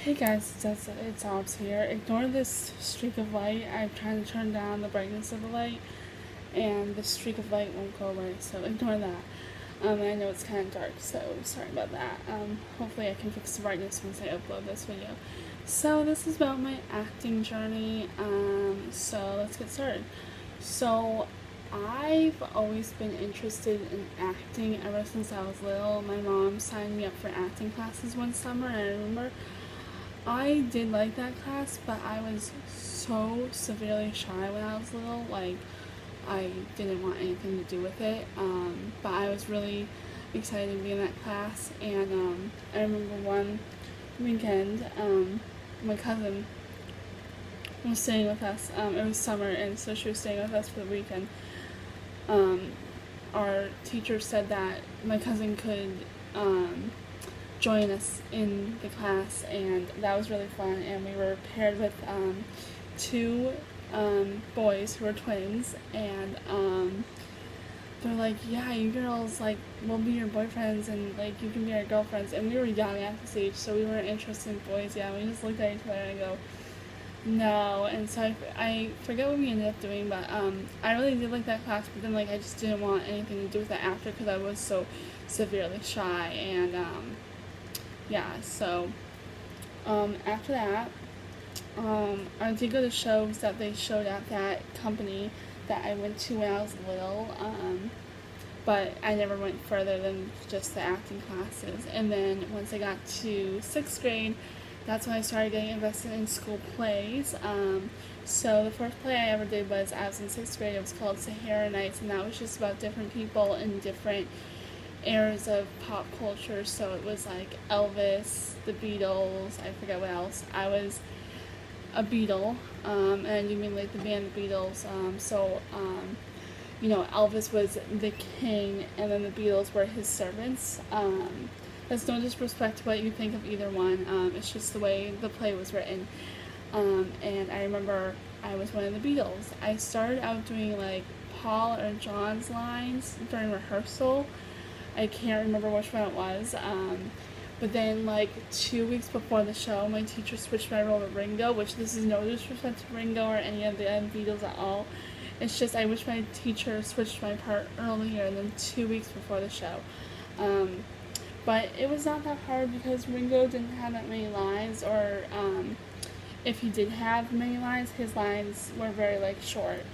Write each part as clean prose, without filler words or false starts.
Hey guys, it's Ops here. Ignore this streak of light. I'm trying to turn down the brightness of the light, and the streak of light won't go away, so ignore that. I know it's kind of dark, so sorry about that. Hopefully I can fix the brightness once I upload this video. So this is about my acting journey, so let's get started. So I've always been interested in acting ever since I was little. My mom signed me up for acting classes one summer, and I remember I did like that class, but I was so severely shy when I was little. Like, I didn't want anything to do with it. But I was really excited to be in that class. And I remember one weekend, my cousin was staying with us. It was summer, and so she was staying with us for the weekend. Our teacher said that my cousin could join us in the class, and that was really fun. And we were paired with two boys who were twins, and they're like, yeah, you girls, like, we'll be your boyfriends, and like you can be our girlfriends. And we were young at this age, so we weren't interested in boys yet. We just looked at each other and go, no. And so I forget what we ended up doing, but I really did like that class, but then like I just didn't want anything to do with it after because I was so severely shy. And yeah, so after that, I did go to shows that they showed at that company that I went to when I was little, but I never went further than just the acting classes. And then once I got to 6th grade, that's when I started getting invested in school plays. So the first play I ever did was I was in 6th grade. It was called Sahara Nights, and that was just about different people in different eras of pop culture. So it was like Elvis, the Beatles, I forget what else. I was a Beatle, and you mean like the band The Beatles. Elvis was the king, and then the Beatles were his servants. That's no disrespect to what you think of either one. It's just the way the play was written. And I remember I was one of the Beatles. I started out doing like Paul or John's lines during rehearsal. I can't remember which one it was. But then, like, 2 weeks before the show, my teacher switched my role to Ringo, which this is no disrespect to Ringo or any of the Beatles at all. It's just I wish my teacher switched my part earlier than 2 weeks before the show. But it was not that hard because Ringo didn't have that many lines, or if he did have many lines, his lines were very, like, short.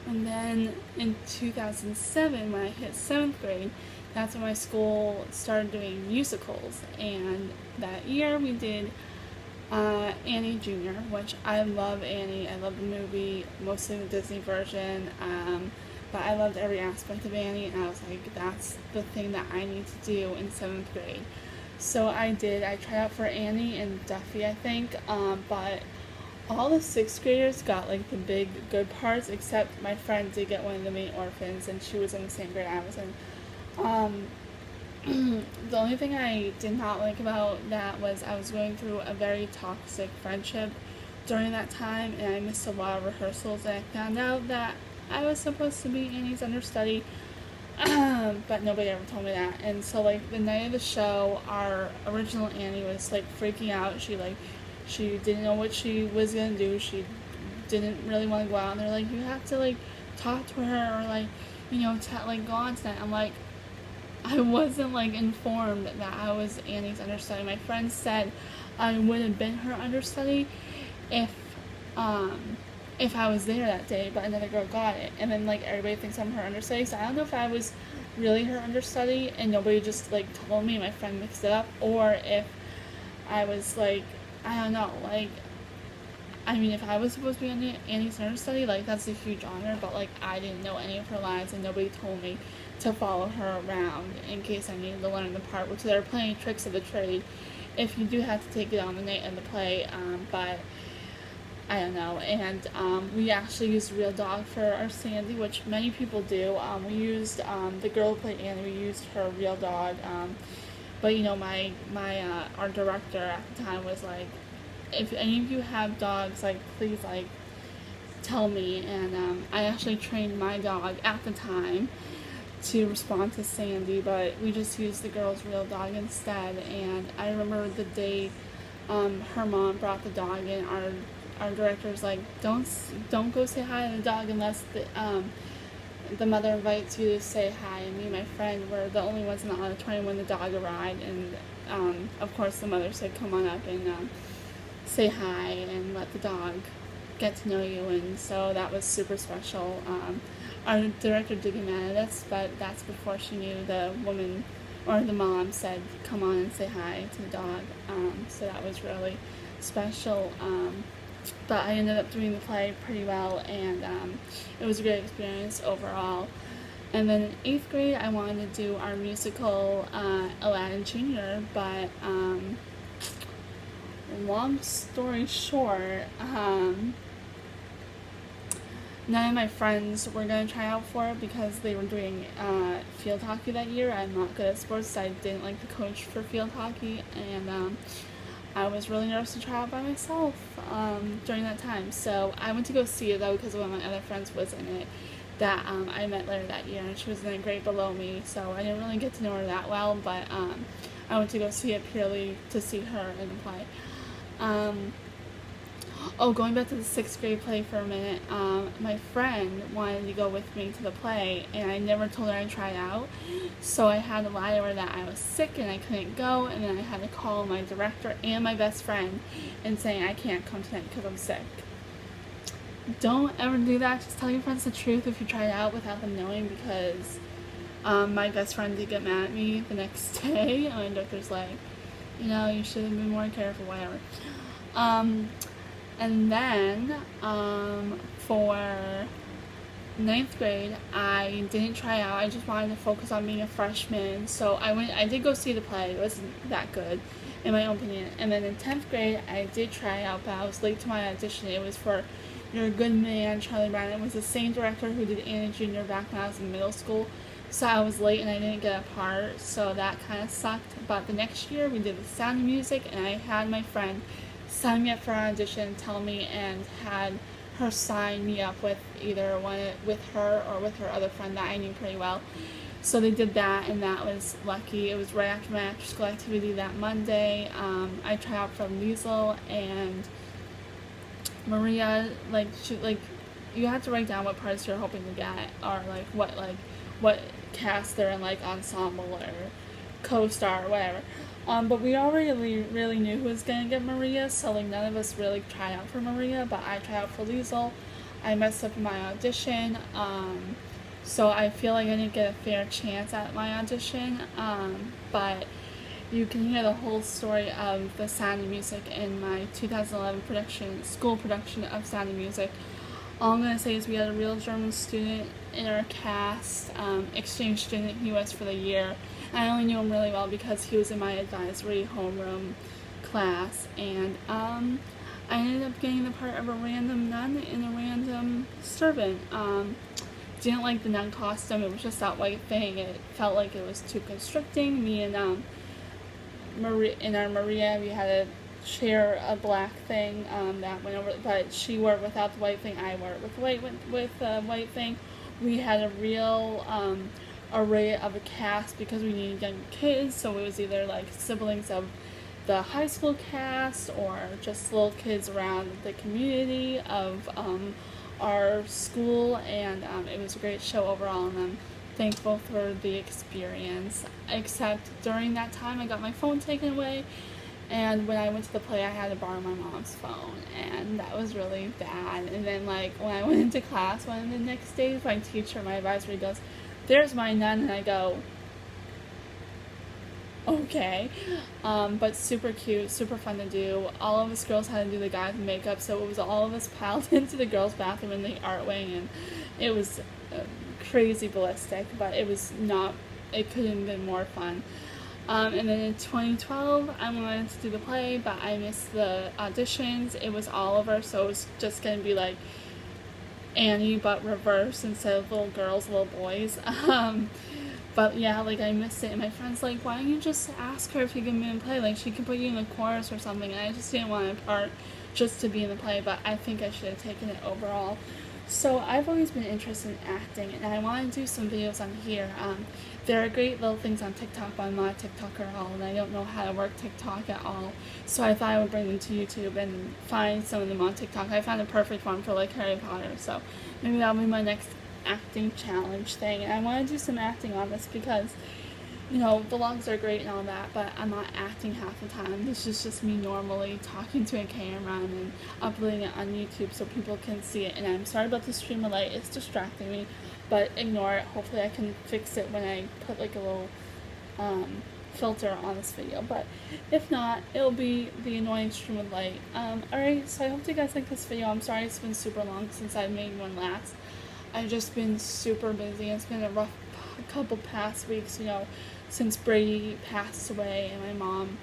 And then in 2007, when I hit 7th grade, that's when my school started doing musicals. And that year we did Annie Jr., which I love Annie. I love the movie, mostly the Disney version. But I loved every aspect of Annie, and I was like, that's the thing that I need to do in 7th grade. So I did. I tried out for Annie and Duffy, I think, but all the 6th graders got like the big good parts, except my friend did get one of the main orphans, and she was in the same grade I was in. The only thing I did not like about that was I was going through a very toxic friendship during that time, and I missed a lot of rehearsals, and I found out that I was supposed to be Annie's understudy, but nobody ever told me that. And so like the night of the show, our original Annie was like freaking out. She didn't know what she was gonna do. She didn't really want to go out, and they're like, you have to like talk to her, or like, go on tonight. I'm like, I wasn't like informed that I was Annie's understudy. My friend said I would have been her understudy if I was there that day, but another girl got it, and then like everybody thinks I'm her understudy. So I don't know if I was really her understudy and nobody just like told me, my friend mixed it up, or if I was like, I don't know, like, I mean, if I was supposed to be Annie's understudy, like, that's a huge honor, but like I didn't know any of her lines, and nobody told me to follow her around in case I needed to learn the part, which there are plenty of tricks of the trade if you do have to take it on the night of the play, but I don't know. And we actually used a real dog for our Sandy, which many people do. We used the girl who played Annie, we used her real dog, but our director at the time was like, if any of you have dogs, like, please, like, tell me. And I actually trained my dog at the time to respond to Sandy, but we just used the girl's real dog instead. And I remember the day her mom brought the dog in, our director's like, don't go say hi to the dog unless the mother invites you to say hi. And me and my friend were the only ones in the auditorium when the dog arrived, and of course the mother said, come on up and say hi and let the dog get to know you. And so that was super special. Our director did get mad at us, but that's before she knew the woman or the mom said, come on and say hi to the dog. So that was really special. But I ended up doing the play pretty well, and it was a great experience overall. And then in 8th grade, I wanted to do our musical Aladdin Jr., but long story short, none of my friends were going to try out for it because they were doing field hockey that year. I'm not good at sports, so I didn't like to coach for field hockey, and I was really nervous to try out by myself during that time. So I went to go see it, though, because one of my other friends was in it that I met later that year, and she was in a grade below me, so I didn't really get to know her that well, but I went to go see it purely to see her in the play. Going back to the 6th grade play for a minute, my friend wanted to go with me to the play, and I never told her I'd try out, so I had to lie to her that I was sick and I couldn't go, and then I had to call my director and my best friend and saying I can't come tonight because I'm sick. Don't ever do that. Just tell your friends the truth if you try out without them knowing, because my best friend did get mad at me the next day, and my doctor's like, you should have been more careful, whatever. And then, for 9th grade, I didn't try out. I just wanted to focus on being a freshman. So I did go see the play. It wasn't that good, in my own opinion. And then in 10th grade, I did try out, but I was late to my audition. It was for You're a Good Man, Charlie Brown. It was the same director who did Anna Jr. back when I was in middle school. So I was late and I didn't get a part, so that kind of sucked. But the next year, we did The Sound of Music, and I had my friend sign me up for an audition, tell me, and had her sign me up with either with her or with her other friend that I knew pretty well. So they did that, and that was lucky. It was right after my after-school activity that Monday. I tried out for Liesl, and Maria, you have to write down what parts you're hoping to get, or what cast they're in, ensemble or co-star or whatever. But we already really knew who was going to get Maria, so none of us really tried out for Maria, but I tried out for Liesl. I messed up in my audition, so I feel like I didn't get a fair chance at my audition, but you can hear the whole story of The Sound of Music in my 2011 school production of Sound of Music. All I'm going to say is we had a real German student in our cast, exchange student. He was for the year. I only knew him really well because he was in my advisory homeroom class, and I ended up getting the part of a random nun and a random servant. Didn't like the nun costume. It was just that white thing. It felt like it was too constricting. Me and our Maria, we had to share a black thing that went over, but she wore it without the white thing. I wore it with the white thing. We had a real array of a cast because we needed young kids, so it was either siblings of the high school cast or just little kids around the community of our school, and it was a great show overall, and I'm thankful for the experience. Except during that time I got my phone taken away, and when I went to the play I had to borrow my mom's phone, and that was really bad. And then when I went into class one of the next days, my teacher, my advisory, goes, "There's my nun," and I go, okay. But super cute, super fun to do. All of us girls had to do the guys' makeup, so it was all of us piled into the girls' bathroom in the art wing, and it was crazy ballistic, but it couldn't have been more fun. And then in 2012, I wanted to do the play, but I missed the auditions. It was Oliver, so it was just going to be like Annie, but reverse, instead of little girls, little boys. But yeah, I missed it, and my friend's like, why don't you just ask her if you can be in the play? She could put you in the chorus or something, and I just didn't want a part just to be in the play, but I think I should have taken it overall. So I've always been interested in acting, and I want to do some videos on here. There are great little things on TikTok, but I'm not a TikToker at all, and I don't know how to work TikTok at all. So I thought I would bring them to YouTube and find some of them on TikTok. I found a perfect one for like Harry Potter, so maybe that'll be my next acting challenge thing. And I want to do some acting on this because, you know, vlogs are great and all that, but I'm not acting half the time. This is just me normally talking to a camera and then uploading it on YouTube so people can see it. And I'm sorry about the stream of light, it's distracting me, but ignore it. Hopefully I can fix it when I put like a little filter on this video, but if not, it'll be the annoying stream of light. Alright, so I hope you guys like this video. I'm sorry it's been super long since I made one last. I've just been super busy. It's been a rough couple past weeks, you know, since Brady passed away and my mom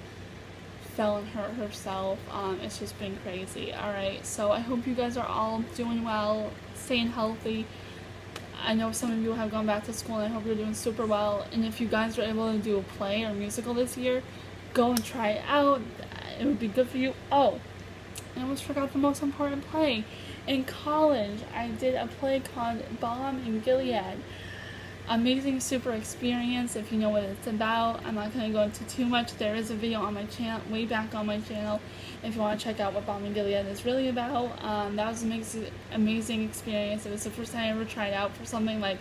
fell and hurt herself. It's just been crazy. Alright, so I hope you guys are all doing well, staying healthy. I know some of you have gone back to school and I hope you're doing super well. And if you guys are able to do a play or musical this year, go and try it out. It would be good for you. Oh, I almost forgot the most important play. In college, I did a play called Balm in Gilead. Amazing, super experience. If you know what it's about, I'm not going to go into too much. There is a video on my channel, way back on my channel, if you want to check out what Balm in Gilead is really about. That was an amazing experience. It was the first time I ever tried out for something like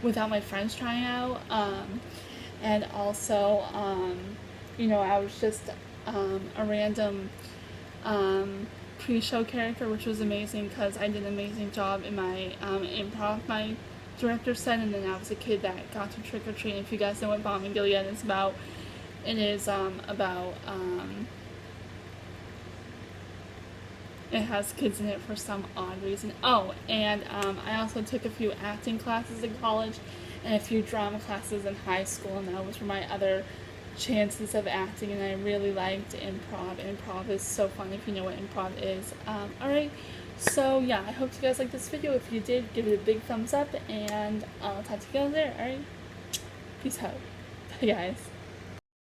without my friends trying out. And also, you know, I was just a random pre-show character, which was amazing because I did an amazing job in my improv. My director said, and then I was a kid that got to trick or treat. If you guys know what Balm in Gilead is about, it is about it has kids in it for some odd reason. Oh, and I also took a few acting classes in college and a few drama classes in high school, and those were my other chances of acting, and I really liked improv. Improv is so fun if you know what improv is. Alright, so yeah, I hope you guys liked this video. If you did, give it a big thumbs up, and I'll talk to you guys later. Alright, peace out. Bye guys.